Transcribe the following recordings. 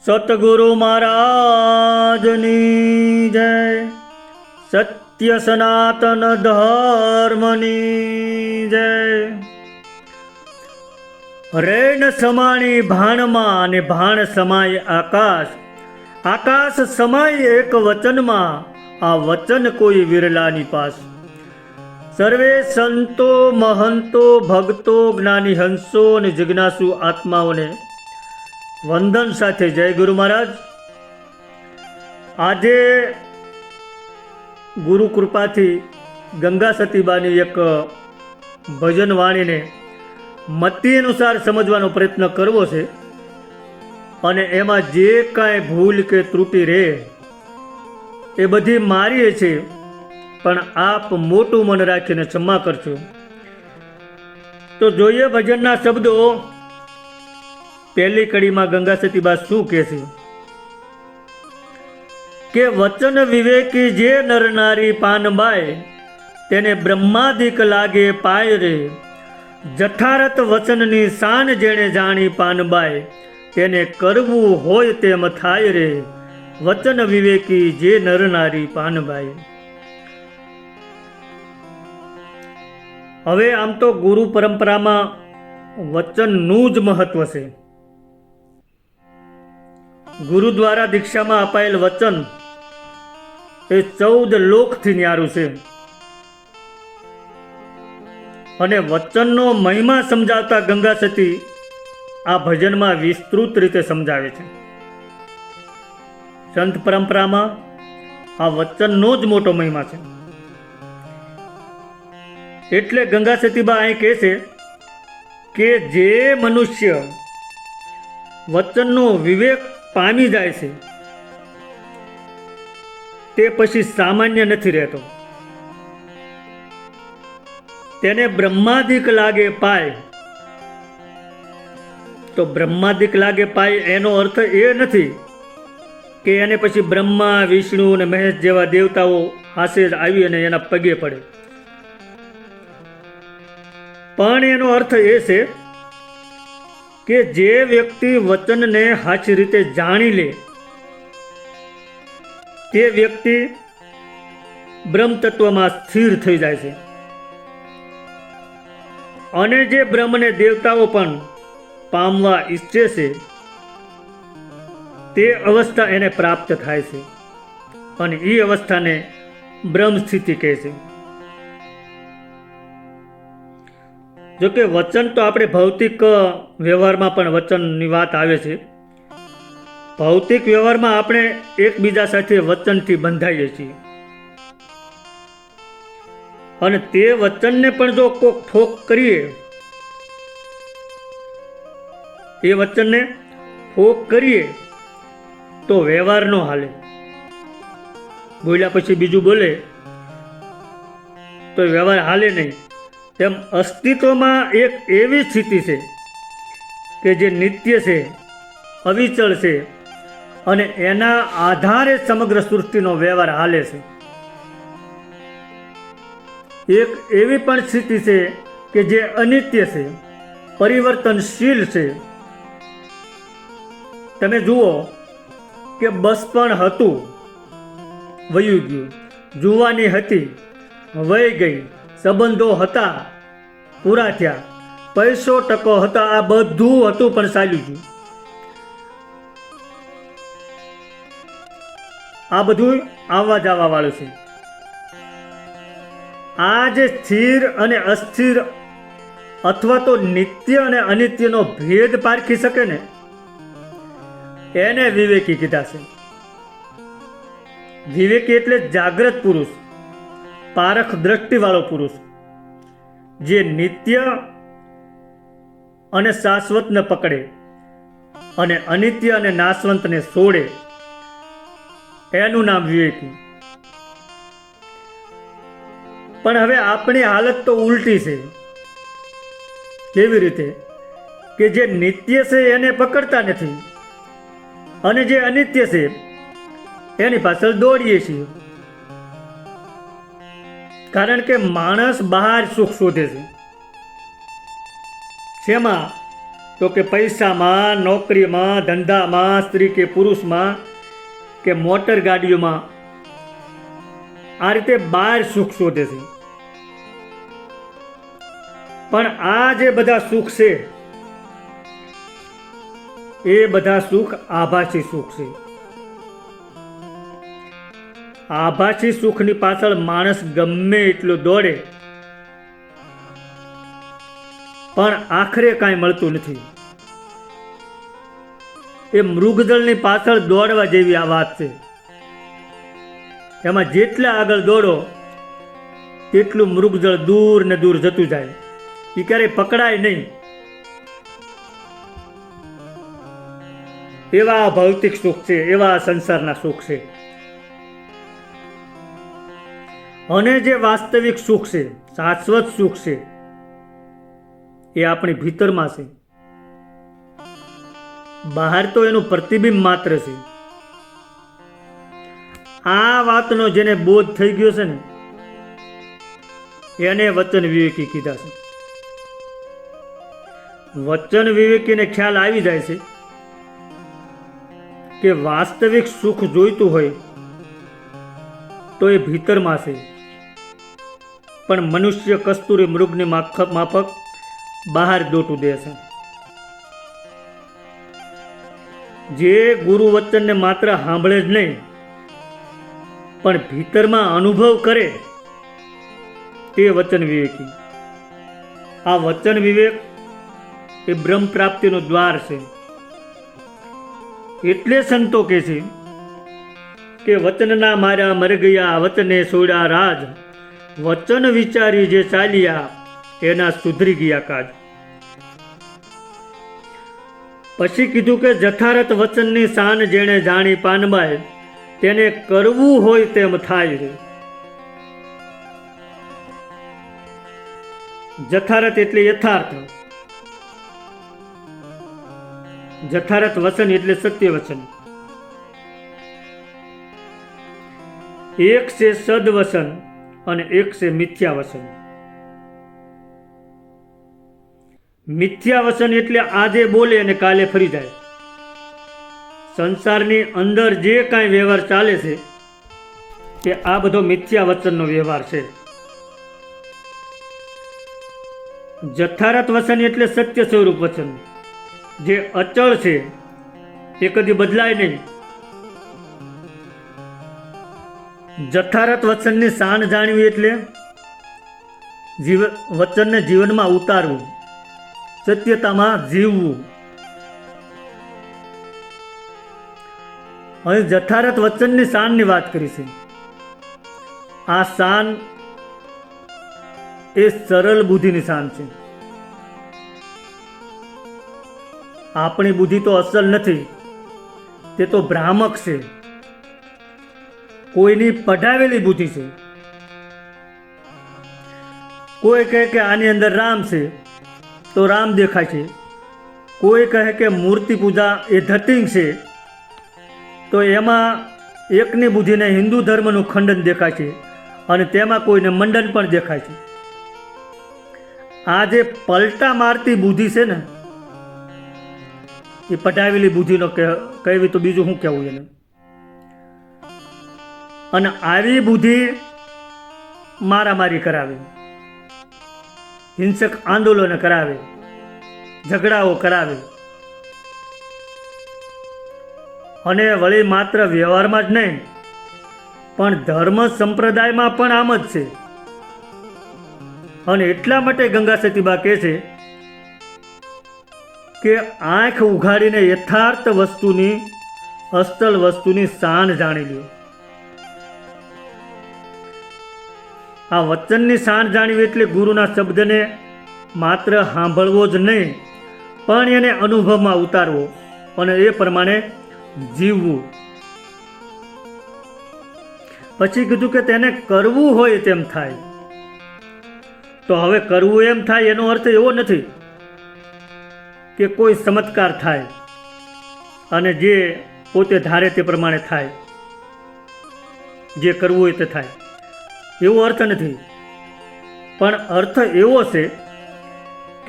સતગુરુ મહારાજની જય. સત્ય સનાતન ધર્મની જય. રેણ સમાણી ભાણમાં અને ભાણ સમાય આકાશ, આકાશ સમાય એક વચનમાં, આ વચન કોઈ વિરલાની પાસ. સર્વે સંતો મહંતો ભક્તો જ્ઞાની હંસો અને જિજ્ઞાસુ આત્માઓને વંદન સાથે જય ગુરુ મહારાજ. આજે ગુરુ કૃપાથી ગંગા સતીબાની એક ભજન વાણીને મતિ અનુસાર સમજવાનો પ્રયત્ન કરવો છે, અને એમાં જે કાંઈ ભૂલ કે ત્રુટિ રહે એ બધી મારી છે, પણ આપ મોટું મન રાખીને ક્ષમા કરજો. તો જોઈએ ભજનના શબ્દો. પહેલી કડીમાં ગંગા સતીબા શું કહે છે કે વચન વિવેકી જે નર નારી પાનબાય, તેને બ્રહ્માદિક લાગે પાય રે. જઠારત વચનની શાન જેણે જાણી પાનબાય, તેને કરવું હોય તેમ થાય રે. વચન વિવેકી જે નર નારી પાનબાય. હવે આમ તો ગુરુ પરંપરામાં વચનનું જ મહત્વ છે. ગુરુ દ્વારા દીક્ષામાં અપાયેલ વચન એ 14 લોકથી ન્યારું છે, અને વચનનો મહિમા સમજાવતા ગંગા સતી આ ભજનમાં વિસ્તૃત રીતે સમજાવે છે. સંત પરંપરામાં આ વચનનો જ મોટો મહિમા છે. એટલે ગંગા સતીબા અહીં કહે છે કે જે મનુષ્ય વચનનો વિવેક પામી જાય છે તે પછી સામાન્ય નથી રહેતો. તેને બ્રહ્માદિક લાગે પાય. તો બ્રહ્માદિક લાગે પાય એનો અર્થ એ નથી કે એને પછી બ્રહ્મા વિષ્ણુ અને મહેશ જેવા દેવતાઓ હાસે આવી અને એના પગે પડે, પણ એનો અર્થ એ છે કે જે વ્યક્તિ વચનને સાચી રીતે જાણી લે તે વ્યક્તિ બ્રહ્મ તત્વમાં સ્થિર થઈ જાય છે, અને જે બ્રહ્મને દેવતાઓ પણ પામવા ઈચ્છે છે તે અવસ્થા એને પ્રાપ્ત થાય છે, અને એ અવસ્થાને બ્રહ્મ સ્થિતિ કહે છે. જોકે વચન તો આપણે ભૌતિક વ્યવહારમાં પણ વચનની વાત આવે છે. ભૌતિક વ્યવહારમાં આપણે એકબીજા સાથે વચનથી બંધાઈએ છીએ, અને તે વચનને પણ જો કોક ઠોક કરીએ, એ વચનને ઠોક કરીએ તો વ્યવહાર ન હાલે. બોલ્યા પછી બીજું બોલે તો વ્યવહાર હાલે નહીં. તેમ અસ્તિત્વમાં એક એવી સ્થિતિ છે કે જે નિત્ય છે, અવિચળ છે, અને એના આધારે સમગ્ર સૃષ્ટિનો વ્યવહાર હાલે છે. એક એવી પણ સ્થિતિ છે કે જે અનિત્ય છે, પરિવર્તનશીલ છે. તમે જુઓ કે બચપણ હતું, વયું ગયું. જુવાની હતી, વહી ગઈ. સંબંધો હતા, પૂરા થયા. પૈસો ટકો હતા, આ બધું હતું પણ ચાલ્યું ગયું. આ બધું આવવા જવા વાળું છે. આ જે સ્થિર અને અસ્થિર અથવા તો નિત્ય અને અનિત્યનો ભેદ પારખી શકે ને, એને વિવેકી કીધા છે. વિવેકી એટલે જાગ્રત પુરુષ, પારખ દ્રષ્ટિવાળો પુરુષ, જે નિત્ય અને શાશ્વતને પકડે અને અનિત્ય અને નાશવંતને છોડે, એનું નામ વિવેકી. પણ હવે આપણી હાલત તો ઉલટી છે. કેવી રીતે? કે જે નિત્ય છે એને પકડતા નથી, અને જે અનિત્ય છે એની પાછળ દોડીએ છીએ. કારણ કે માણસ બહાર સુખ શોધે છે. શેમાં? તો કે પૈસામાં, નોકરીમાં, ધંધામાં, સ્ત્રી કે પુરુષમાં કે મોટર ગાડીઓમાં આ રીતે બહાર સુખ શોધે છે. પણ આ જે બધા સુખ છે એ બધા સુખ આભાસી સુખ છે. આભાસી સુખની પાછળ માણસ ગમે એટલો દોડે પણ આખરે કાંઈ મળતું નથી. એ મૃગજળની પાછળ દોડવા જેવી આ વાત છે. એમાં જેટલા આગળ દોડો તેટલું મૃગજળ દૂર ને દૂર જતું જાય, એ ક્યારેય પકડાય નહીં. એવા ભૌતિક સુખ છે, એવા સંસારના સુખ છે. અને જે વાસ્તવિક સુખ છે, શાશ્વત સુખ છે, એ આપણી ભીતરમાં છે. બહાર તો એનું પ્રતિબિંબ માત્ર છે. આ વાતનો જેને બોધ થઈ ગયો છે ને એને વચન વિવેકી કીધા છે. વચન વિવેકીને ખ્યાલ આવી જાય છે કે વાસ્તવિક સુખ જોઈતું હોય તો એ ભીતરમાં છે. પણ મનુષ્ય કસ્તુરી મૃગની માફક બહાર દોટું દે છે. જે ગુરુ વચનને માત્ર સાંભળે જ નહીં પણ ભીતરમાં અનુભવ કરે તે વચન વિવેકી. આ વચન વિવેક એ બ્રહ્મ પ્રાપ્તિનું દ્વાર છે. એટલે સંતો કહે છે કે વચનના માર્યા મર ગયા, વચને છોડ્યા રાજ, વચન વિચારી જે ચાલ્યા એના સુધરી ગયા કાજ. પછી કીધું કે જઠારત વચનની શાન જેણે જાણી પાનબાઈ, તેને કરવું હોય તેમ થાય રે. જઠારત એટલે યથાર્થ, જઠારત વચન એટલે સત્ય વચન. એક છે સદવચન અને એક છે મિથ્યા વચન. મિથ્યા વચન એટલે આજે બોલે અને કાલે ફરી જાય. સંસારની અંદર જે કાંઈ વ્યવહાર ચાલે છે તે આ બધો મિથ્યા વચનનો વ્યવહાર છે. જઠારત વચન એટલે સત્ય સ્વરૂપ વચન, જે અચળ છે, એ કદી બદલાય નહીં. જઠારત વચનની શાન જાણવી એટલે વચનને જીવનમાં ઉતારવું, સત્યતામાં જીવવું. અહીં જઠારત વચનની શાનની વાત કરી છે. આ શાન એ સરળ બુદ્ધિની શાન છે. આપણી બુદ્ધિ તો અસલ નથી, તે તો ભ્રામક છે, કોઈની પઢાવેલી બુદ્ધિ છે. કોઈ કહે કે આની અંદર રામ છે તો રામ દેખાય છે. કોઈ કહે કે મૂર્તિ પૂજા એ ધતિંગ છે તો એમાં એકની બુદ્ધિને હિન્દુ ધર્મનું ખંડન દેખાય છે અને તેમાં કોઈને મંડન પણ દેખાય છે. આ જે પલટા મારતી બુદ્ધિ છે ને એ પટાવેલી બુદ્ધિનો કહેવી તો બીજું શું કહેવું એને. અને આવી બુદ્ધિ મારામારી કરાવે, હિંસક આંદોલન કરાવે, ઝઘડાઓ કરાવે. અને વળી માત્ર વ્યવહારમાં જ નહીં પણ ધર્મ સંપ્રદાયમાં પણ આમ જ છે. અને એટલા માટે ગંગા સતીબા કહે છે કે આંખ ઉઘાડીને યથાર્થ વસ્તુની, અસલ વસ્તુની શાન જાણી લ્યો. આ વચનની શાન જાણવી એટલે ગુરુના શબ્દને માત્ર સાંભળવો જ નહીં પણ એને અનુભવમાં ઉતારવો અને એ પ્રમાણે જીવવું. પછી કીધું કે તેને કરવું હોય તેમ થાય. તો હવે કરવું એમ થાય એનો અર્થ એવો નથી કે કોઈ ચમત્કાર થાય અને જે પોતે ધારે તે પ્રમાણે થાય, જે કરવું હોય તે થાય, એવો અર્થ નથી. પણ અર્થ એવો છે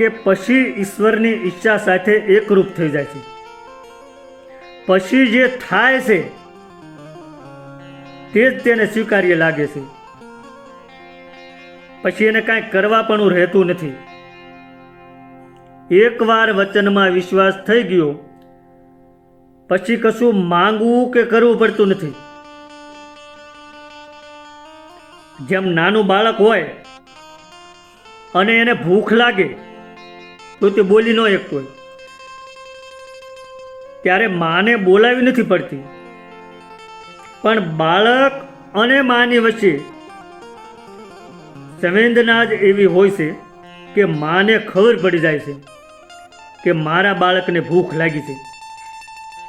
કે પછી ઈશ્વરની ઈચ્છા સાથે એકરૂપ થઈ જાય છે. પછી જે થાય છે તે જ તેને સ્વીકાર્ય લાગે છે. પછી એને કાંઈ કરવા પણ રહેતું નથી. એકવાર વચનમાં વિશ્વાસ થઈ ગયો પછી કશું માંગવું કે કરવું પડતું નથી. જેમ નાનું બાળક હોય અને એને ભૂખ લાગે તો તે બોલી ન શકતો હોય, ત્યારે માને બોલાવી નથી પડતી. પણ બાળક અને માની વચ્ચે સંવેદના જ એવી હોય છે કે માને ખબર પડી જાય છે કે મારા બાળકને ભૂખ લાગી છે,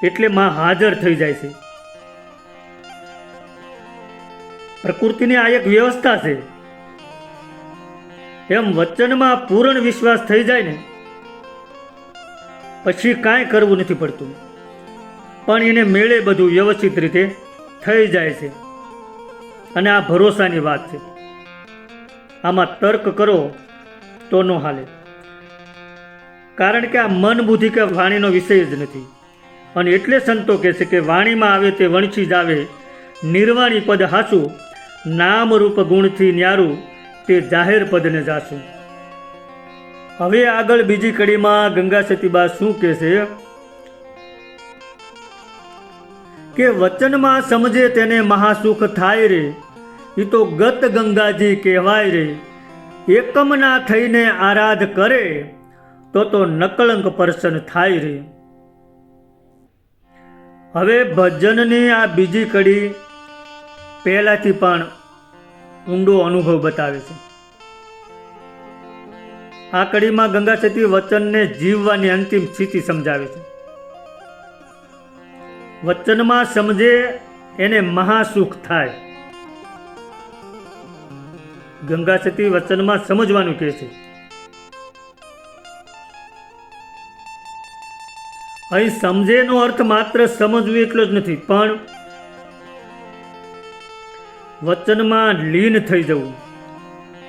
એટલે માં હાજર થઈ જાય છે. પ્રકૃતિની આ એક વ્યવસ્થા છે. એમ વચનમાં પૂર્ણ વિશ્વાસ થઈ જાય ને પછી કાંઈ કરવું નથી પડતું, પણ એને મેળે બધું વ્યવસ્થિત રીતે થઈ જાય છે. અને આ ભરોસાની વાત છે. આમાં તર્ક કરો તો ન હાલે, કારણ કે આ મન બુદ્ધિ કે વાણીનો વિષય જ નથી. અને એટલે સંતો કહે છે કે વાણીમાં આવે તે વણસી જ આવે, નિર્વાણી પદ હાસું, નામ રૂપ ગુણથી ન્યારું, તે જાહેર પદને જાસું. હવે આગળ બીજી કડીમાં ગંગા સતીબા શું કહે છે કે વચનમાં સમજે તેને મહાસુખ થાય રે, એ તો ગત ગંગાજી કહેવાય રે. એકમના થઈને આરાધ કરે તો નકળંક પરસન થાય રે. હવે ભજનની આ બીજી કડી પહેલાથી પણ ઊંડો અનુભવ બતાવે છે. આ કડીમાં ગંગા સતી વચનને જીવવાની અંતિમ સ્થિતિ સમજાવે છે. વચનમાં સમજે એને મહાસુખ થાય. ગંગા સતી વચનમાં સમજવાનું કહે છે. અહીં સમજેનો અર્થ માત્ર સમજવું એટલો જ નથી, પણ વચનમાં લીન થઈ જવું,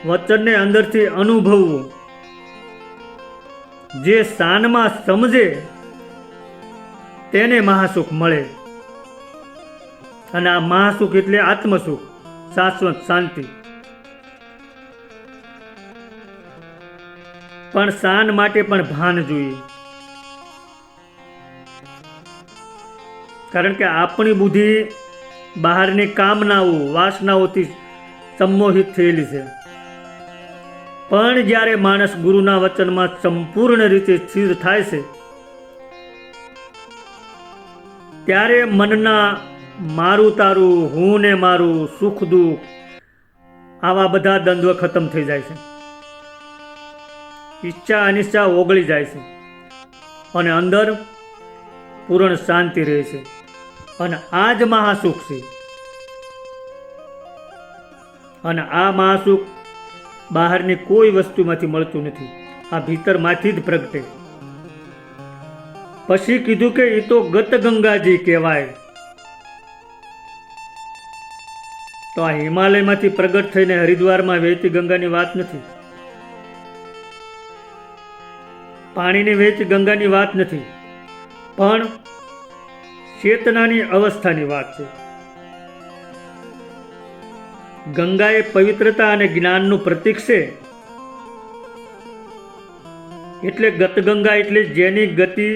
વચનને અંદરથી અનુભવવું. જે શાનમાં સમજે તેને મહાસુખ મળે. અને આ મહાસુખ એટલે આત્મસુખ, શાશ્વત શાંતિ. પણ શાન માટે પણ ભાન જોઈએ, કારણ કે આપણી બુદ્ધિ બહારની કામનાઓ વાસનાઓથી સંમોહિત થયેલી છે. પણ જ્યારે માણસ ગુરુના વચનમાં સંપૂર્ણ રીતે સ્થિર થાય છે ત્યારે મનના મારું તારું, હું ને મારું, સુખ દુઃખ, આવા બધા દ્વંદ્વ ખતમ થઈ જાય છે. ઈચ્છા અનિચ્છા ઓગળી જાય છે અને અંદર પૂર્ણ શાંતિ રહે છે. અને આ જ મહાસુખ છે. અને આ મહાસુખ બહારની કોઈ વસ્તુમાંથી મળતું નથી, આ ભીતરમાંથી જ પ્રગટે. પછી કીધું કે એ તો ગત ગંગાજી કહેવાય. તો આ હિમાલયમાંથી પ્રગટ થઈને હરિદ્વારમાં વહેતી ગંગાની વાત નથી, પાણીની વહેતી ગંગાની વાત નથી, પણ ચેતનાની અવસ્થાની વાત છે. ગંગા એ પવિત્રતા અને જ્ઞાનનું પ્રતીક છે. એટલે ગત ગંગા એટલે જેની ગતિ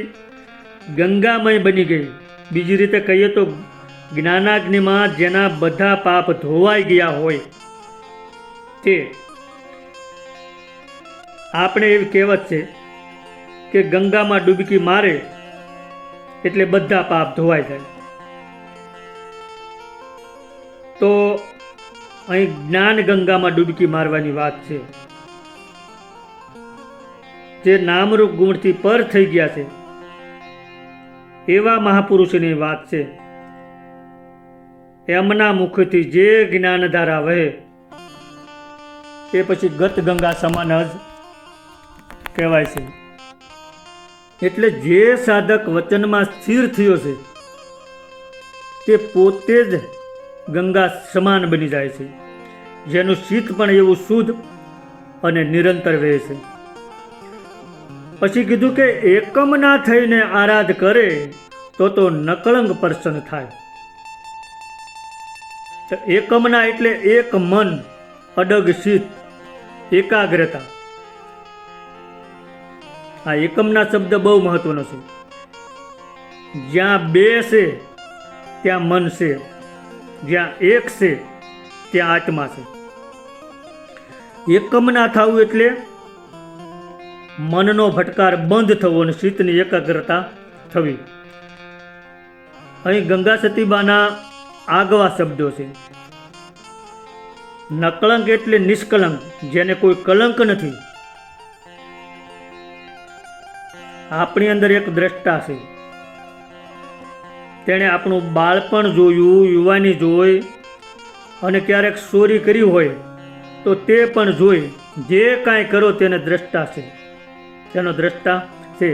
ગંગામય બની ગઈ. બીજી રીતે કહીએ તો જ્ઞાનાગ્નિમાં જેના બધા પાપ ધોવાઈ ગયા હોય તે. આપણે એવી કહેવત છે કે ગંગામાં ડૂબકી મારે એટલે બધા પાપ ધોવાઈ જાય. તો અહીં જ્ઞાન ગંગામાં ડૂબકી મારવાની વાત છે. જે નામરૂપ ગુણથી પર થઈ ગયા છે એવા મહાપુરુષની વાત છે. એમના મુખથી જે જ્ઞાનધારા વહે એ પછી ગત ગંગા સમાન જ કહેવાય છે. એટલે જે સાધક વચનમાં સ્થિર થયો છે તે પોતે જ ગંગા સમાન બની જાય છે, જેનું શીત પણ એવું શુદ્ધ અને નિરંતર વહે છે. પછી કીધું કે એકમના થઈને આરાધ કરે તો નકળંગ પર્સન થાય. તો એકમના એટલે એક મન, અડગ ચિત્ત, એકાગ્રતા. આ એકમના શબ્દ બહુ મહત્વનો છે. જ્યાં બે છે ત્યાં મન છે, જ્યાં એક છે ત્યાં આત્મા છે. એકમના થવું એટલે મનનો ભટકાર બંધ થવો અને ચિત્તની એકાગ્રતા થવી. અહીં ગંગા સતીબાના આગવા શબ્દો છે. નકળંક એટલે નિષ્કલંક, જેને કોઈ કલંક નથી. આપણી અંદર એક દ્રષ્ટા છે, તેણે આપણું બાળપણ જોયું, યુવાની જોઈ, અને ક્યારેક ચોરી કરી હોય તો તે પણ જોઈ. જે કાંઈ કરો તેને દ્રષ્ટા છે, તેનો દ્રષ્ટા છે.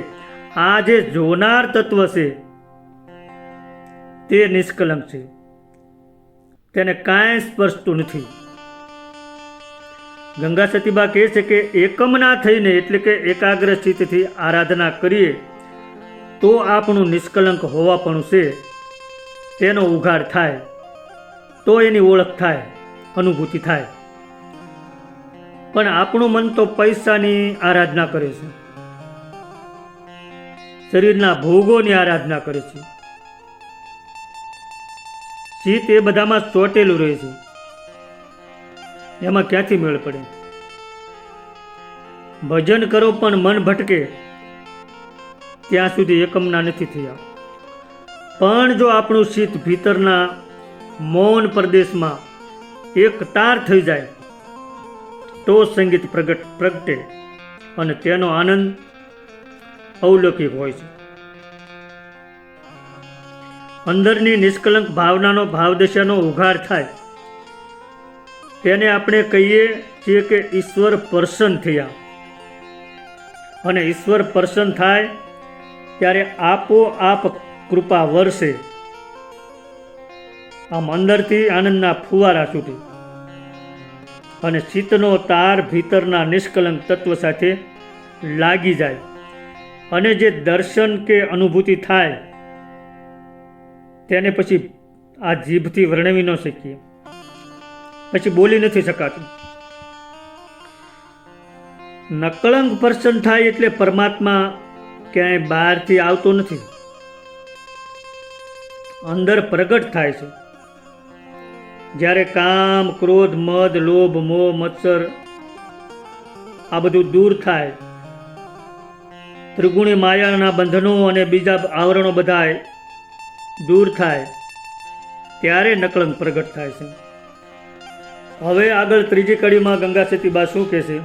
આ જે જોનાર તત્વ છે તે નિષ્કલંક છે, તેને કાંઈ સ્પર્શતું નથી. ગંગા સતીબા કહે છે કે એકમના થઈને એટલે કે એકાગ્ર ચિત્તથી આરાધના કરીએ તો આપણું નિષ્કલંક હોવાપણું છે તેનો ઉઘાડ થાય, તો એની ઓળખ થાય, અનુભૂતિ થાય. પણ આપણું મન તો પૈસાની આરાધના કરે છે, શરીરના ભોગોની આરાધના કરે છે. ચિત્ત એ બધામાં ચોટેલું રહે છે, એમાં ક્યાંથી મેળ પડે? ભજન કરો પણ મન ભટકે ત્યાં સુધી એકમના નથી થયા. પણ જો આપણું ચિત્ત ભીતરના મૌન પ્રદેશમાં એક તાર થઈ જાય તો સંગીત પ્રગટે અને તેનો આનંદ અવલૌકિક હોય છે. અંદરની નિષ્કલંક ભાવનાનો ભાવદશાનો ઉઘાડ થાય તેને આપણે કહીએ છીએ કે ઈશ્વર પ્રસન્ન થયા. અને ઈશ્વર પ્રસન્ન થાય ત્યારે આપોઆપ કૃપા વરસે. આમ અંદરથી આનંદના ફુવારા છૂટે અને ચિત્તનો તાર ભીતરના નિષ્કલંક તત્વ સાથે લાગી જાય. અને જે દર્શન કે અનુભૂતિ થાય તેને પછી આ જીભથી વર્ણવી ન શકીએ, પછી બોલી નથી શકાતું. નકળંક પર્સન થાય એટલે પરમાત્મા ક્યાંય બહારથી આવતો નથી, અંદર પ્રગટ થાય છે. જ્યારે કામ, ક્રોધ, મદ, લોભ, મોહ, મત્સર આ બધું દૂર થાય, ત્રિગુણી માયાના બંધનો અને બીજા આવરણો બધા દૂર થાય ત્યારે નકળંક પ્રગટ થાય છે. હવે આગળ ત્રીજી કડીમાં ગંગા સતીબા શું કહે છે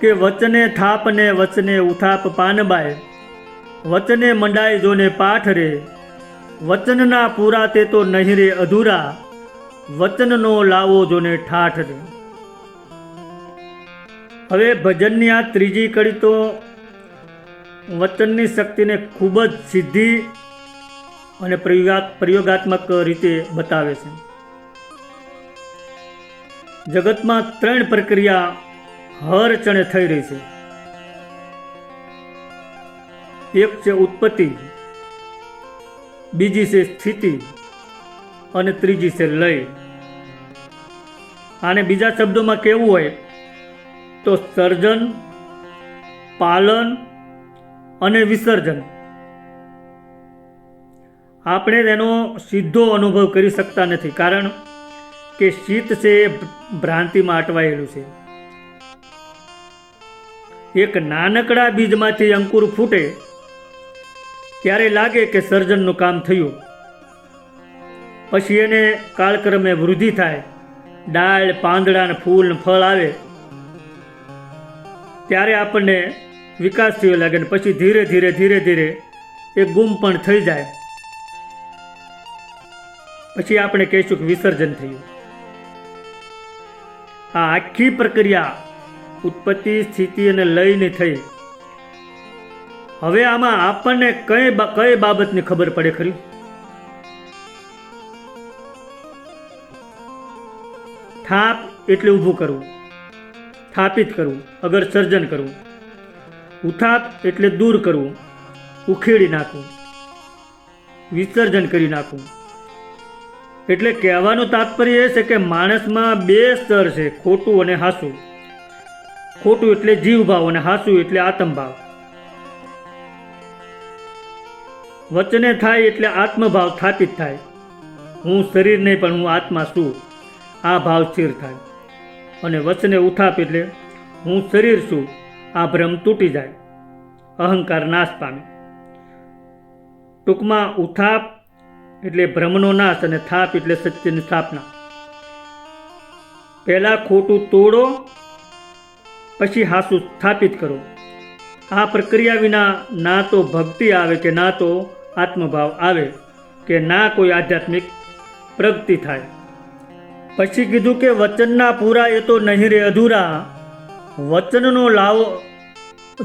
કે વચને થાપ ને વચને ઉથાપ પાનબાય, વચને મંડાય જોને પાઠ રે, વચનના પૂરા તે તો નહીં રે અધૂરા, વચનનો લાવો જોને ઠાઠ રે. હવે ભજનની આ ત્રીજી કડી તો વચનની શક્તિને ખૂબ જ સીધી અને પ્રયોગાત્મક રીતે બતાવે છે. જગતમાં 3 પ્રક્રિયા હર ક્ષણે થઈ રહી છે. એક છે ઉત્પત્તિ, બીજી છે સ્થિતિ અને ત્રીજી છે લય. આને બીજા શબ્દોમાં કહેવું હોય તો સર્જન, પાલન અને વિસર્જન. આપણે તેનો સીધો અનુભવ કરી શકતા નથી, કારણ કે ચિત્ત છે એ ભ્રાંતિમાં અટવાયેલું છે. એક નાનકડા બીજમાંથી અંકુર ફૂટે ત્યારે લાગે કે સર્જનનું કામ થયું. પછી એને કાળક્રમે વૃદ્ધિ થાય, ડાળ, પાંદડા, ફૂલ, ફળ આવે ત્યારે આપણને વિકાસ થયો લાગે. ને પછી ધીરે ધીરે ધીરે ધીરે એ ગુમ પણ થઈ જાય. પછી આપણે કહીશું કે વિસર્જન થયું. આ આખી પ્રક્રિયા ઉત્પત્તિ, સ્થિતિ અને લયની થઈ. હવે આમાં આપણને કઈ બાબતની ખબર પડે ખરી? થાપ એટલે ઊભું કરવું, સ્થાપિત કરવું, અગર સર્જન કરવું. ઉથાપ એટલે દૂર કરવું, ઉખેડી નાખવું, વિસર્જન કરી નાખવું. એટલે કહેવાનું તાત્પર્ય એ છે કે માણસમાં બે સ્તર છે, ખોટું અને હાસું. ખોટું એટલે જીવભાવ અને હાસું એટલે આત્મભાવ. વચને થાય એટલે આત્મભાવ સ્થાપિત થાય. હું શરીર નહીં પણ હું આત્મા છું, આ ભાવ સ્થિર થાય. અને વચને ઉથાપ એટલે હું શરીર છું, આ ભ્રમ તૂટી જાય, અહંકાર નાશ પામે. ટૂંકમાં ઉથાપ એટલે ભ્રમનો નાશ અને થાપ એટલે સત્યની સ્થાપના. પહેલાં ખોટું તોડો, પછી હાસું સ્થાપિત કરો. આ પ્રક્રિયા વિના ના તો ભક્તિ આવે કે ના તો આત્મભાવ આવે કે ના કોઈ આધ્યાત્મિક પ્રગતિ થાય. પછી કીધું કે વચનના પૂરા એ તો નહીં રે અધૂરા, વચનનો લાવો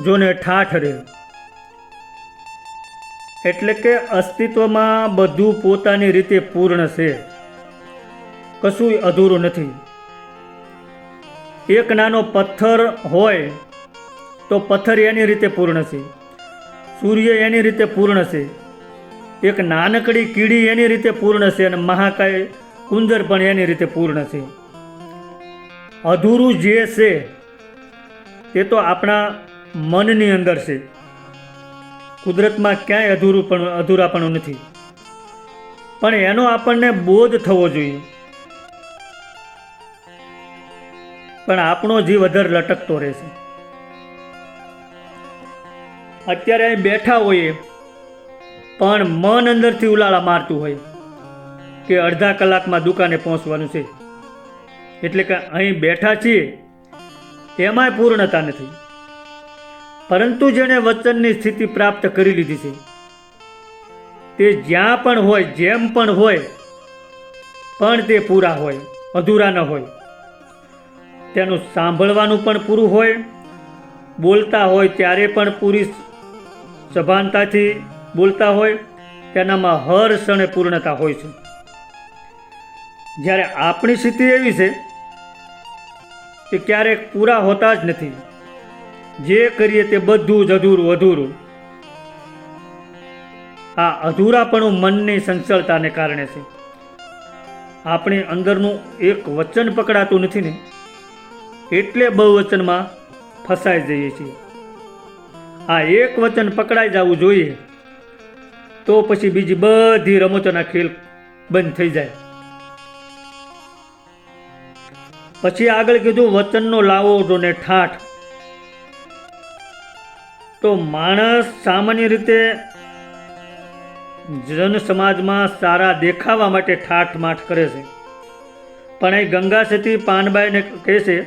જોને ઠાઠ રે. એટલે કે અસ્તિત્વમાં બધું પોતાની રીતે પૂર્ણ છે, કશું અધૂરું નથી. એક નાનો પથ્થર હોય તો પથ્થર એની રીતે પૂર્ણ છે, સૂર્ય એની રીતે પૂર્ણ છે, એક નાનકડી કીડી એની રીતે પૂર્ણ છે અને મહાકાય કુંજર પણ એની રીતે પૂર્ણ છે. અધૂરું જે છે તે તો આપણા મનની અંદર છે. કુદરતમાં ક્યાંય અધૂરાપણું નથી, પણ એનો આપણને બોધ થવો જોઈએ. પણ આપણો જીવ અધર લટકતો રહેશે. અત્યારે અહીં બેઠા હોઈએ પણ મન અંદરથી ઉલાળા મારતું હોય કે અડધા કલાકમાં દુકાને પહોંચવાનું છે. એટલે કે અહીં બેઠા છીએ એમાંય પૂર્ણતા નથી. પરંતુ જેણે વચનની સ્થિતિ પ્રાપ્ત કરી લીધી છે તે જ્યાં પણ હોય, જેમ પણ હોય, પણ તે પૂરા હોય, અધૂરા ન હોય. તેનું સાંભળવાનું પણ પૂરું હોય, બોલતા હોય ત્યારે પણ પૂરી સભાનતાથી બોલતા હોય, તેનામાં હર ક્ષણે પૂર્ણતા હોય છે. જ્યારે આપણી સ્થિતિ એવી છે કે ક્યારેક પૂરા હોતા જ નથી. જે કરીએ તે બધું જ અધૂરું. આ અધૂરાપણું મનની સંચળતાને કારણે છે. આપણી અંદરનું એક વચન પકડાતું નથી ને, એટલે બહુવચનમાં ફસાઈ જઈએ છીએ. આ એક વચન પકડાઈ જવું જોઈએ તો પછી બીજી બધી રમતોના ખેલ બંધ થઈ જાય. પછી આગળ કીધું વચનનો લાવો જોને ઠાઠ. તો માણસ સામાન્ય રીતે જન સમાજમાં સારા દેખાવા માટે ઠાઠ માઠ કરે છે. પણ અહીં ગંગા સતી પાનબાઈને કહે છે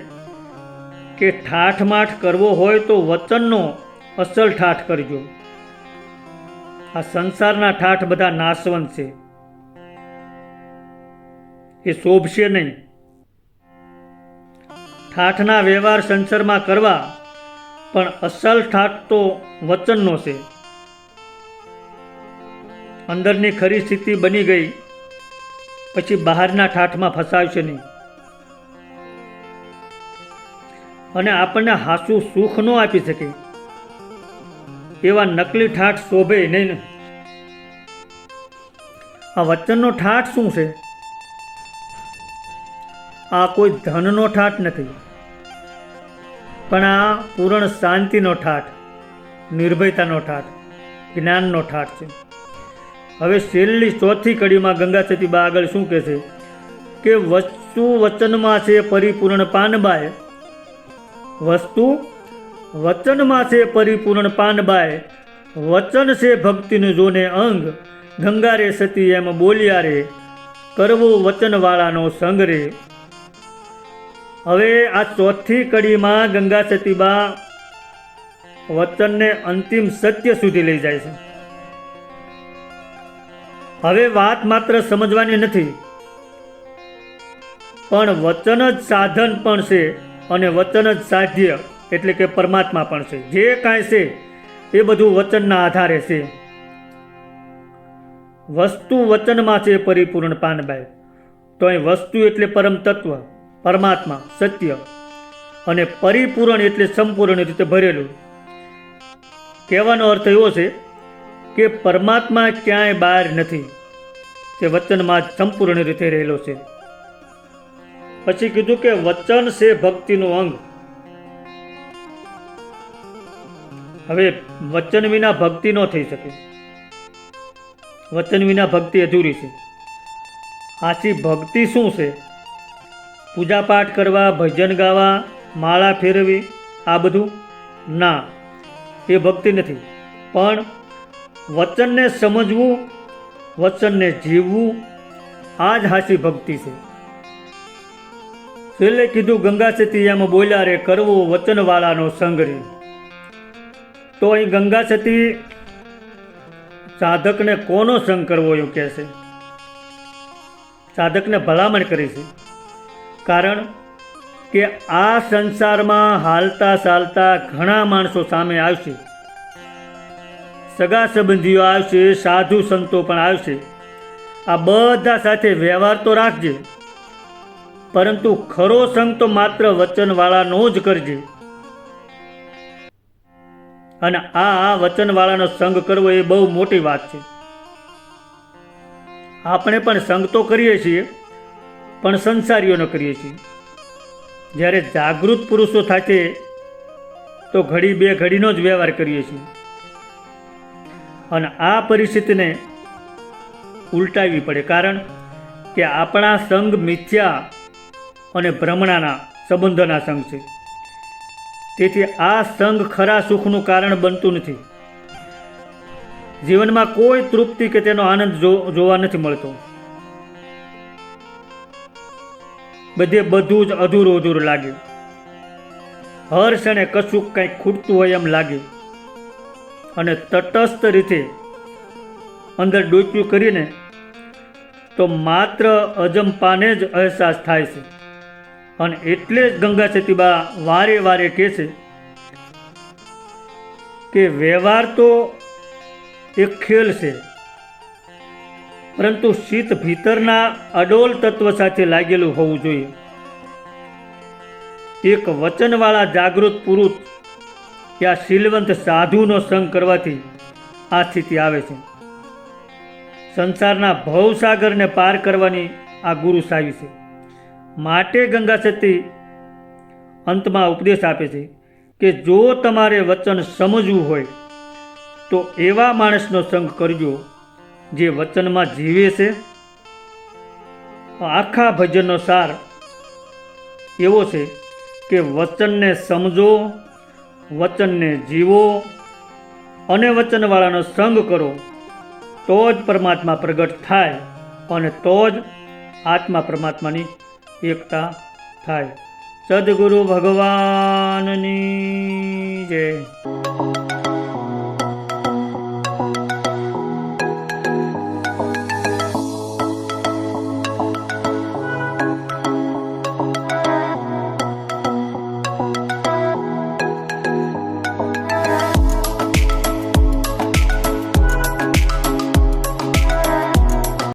કે ઠાઠ માઠ કરવો હોય તો વચનનો અસલ ઠાઠ કરજો. આ સંસારના ઠાઠ બધા નાશવંત છે, એ શોભશે નહીં. ઠાઠના વ્યવહાર સંસારમાં કરવા, પણ અસલ ઠાઠ તો વચનનો છે. અંદરની ખરી સ્થિતિ બની ગઈ પછી બહારના ઠાઠમાં ફસાવશે નહીં. અને આપણને હાસું સુખ ન આપી શકે એવા નકલી ઠાઠ શોભે નહીં. આ વચનનો ઠાઠ શું છે? આ કોઈ ધનનો ઠાઠ નથી, પણ આ પૂર્ણ શાંતિનો ઠાઠ, નિર્ભયતાનો ઠાઠ, જ્ઞાનનો ઠાઠ છે. હવે છેલ્લી ચોથી કડીમાં ગંગા સતીબા આગળ શું કહે છે કે વસ્તુ વચનમાં છે પરિપૂર્ણ પાનબાય. વસ્તુ વચનમાં છે પરિપૂર્ણ પાનબાય, વચન છે ભક્તિનું જોને અંગ. ગંગા રે સતી એમ બોલ્યા રે, કરવો વચનવાળાનો સંગ રે. હવે આ ચોથી કડીમાં ગંગા સતીબા વચનને અંતિમ સત્ય સુધી લઈ જાય છે. હવે વાત માત્ર સમજવાની નથી, પણ વચન જ સાધન પણ છે અને વચન જ સાધ્ય એટલે કે પરમાત્મા પણ છે. જે કાંઈ છે એ બધું વચનના આધારે છે. વસ્તુ વચનમાં છે પરિપૂર્ણ પાનબાઈ. તો અહીં વસ્તુ એટલે પરમ તત્વ, પરમાત્મા, સત્ય, અને પરિપૂર્ણ એટલે સંપૂર્ણ રીતે ભરેલું. કહેવાનો અર્થ એવો છે કે પરમાત્મા ક્યાંય બહાર નથી, તે વચનમાં જ સંપૂર્ણ રીતે રહેલો છે. પછી કીધું કે વચન છે ભક્તિનું અંગ. હવે વચન વિના ભક્તિ ન થઈ શકે, વચન વિના ભક્તિ અધૂરી છે. આથી ભક્તિ શું છે? પૂજાપાઠ કરવા, ભજન ગાવા, માળા ફેરવી, આ બધું ના, એ ભક્તિ નથી. પણ વચનને સમજવું, વચનને જીવવું, આ જ હાચી ભક્તિ છે. છેલ્લે કીધું ગંગા સતી એમ બોલ્યા રે કરવો વચનવાળાનો સંગ રે. તો અહીં ગંગા સતી સાધકને કોનો સંગ કરવો એવું કહે છે? સાધકને ભલામણ કરી છે. કારણ કે આ સંસારમાં હાલતા ચાલતા ઘણા માણસો સામે આવશે, સગા સંબંધીઓ આવશે, સાધુ સંતો પણ આવશે. આ બધા સાથે વ્યવહાર તો રાખજે, પરંતુ ખરો સંગ તો માત્ર વચનવાળાનો જ કરજે. અને આ વચનવાળાનો સંગ કરવો એ બહુ મોટી વાત છે. આપણે પણ સંગ તો કરીએ છીએ, પણ સંસારીઓનો કરીએ છીએ. જ્યારે જાગૃત પુરુષો થાય તો ઘડી બે ઘડીનો જ વ્યવહાર કરીએ છીએ. અને આ પરિસ્થિતિને ઉલટાવવી પડે, કારણ કે આપણા સંગ મિથ્યા અને ભ્રમણાના સંબંધોના સંગ છે. તેથી આ સંગ ખરા સુખનું કારણ બનતું નથી. જીવનમાં કોઈ તૃપ્તિ કે તેનો આનંદ જોવા નથી મળતો. બધે બધું જ અધૂરું અધૂરું લાગે. હર ક્ષણે કશુંક કંઈક ખૂટતું હોય એમ લાગે. અને તટસ્થ રીતે અંદર ડોક્યું કરીને તો માત્ર અજંપાને જ અહેસાસ થાય છે. અને એટલે જ ગંગા સતીબા વારે વારે કહે છે કે વ્યવહાર તો એક ખેલ છે, પરંતુ શીત ભીતરના અડોલ તત્વ સાથે લાગેલું હોવું જોઈએ. એક વચનવાળા જાગૃત પુરુષ યા શીલવંત સાધુનો સંગ કરવાથી આ સ્થિતિ આવે છે. સંસારના ભવસાગરને પાર કરવાની આ ગુરુ સાવી છે. માટે ગંગા સતી અંતમાં ઉપદેશ આપે છે કે જો તમારે વચન સમજવું હોય તો એવા માણસનો સંગ કરજો જે વચનમાં જીવે છે. આખા ભજનનો સાર એવો છે કે વચનને સમજો, વચનને જીવો અને વચનવાળાનો સંગ કરો, તો જ પરમાત્મા પ્રગટ થાય અને તો જ આત્મા પરમાત્માની એકતા થાય. સદગુરુ ભગવાનની જય.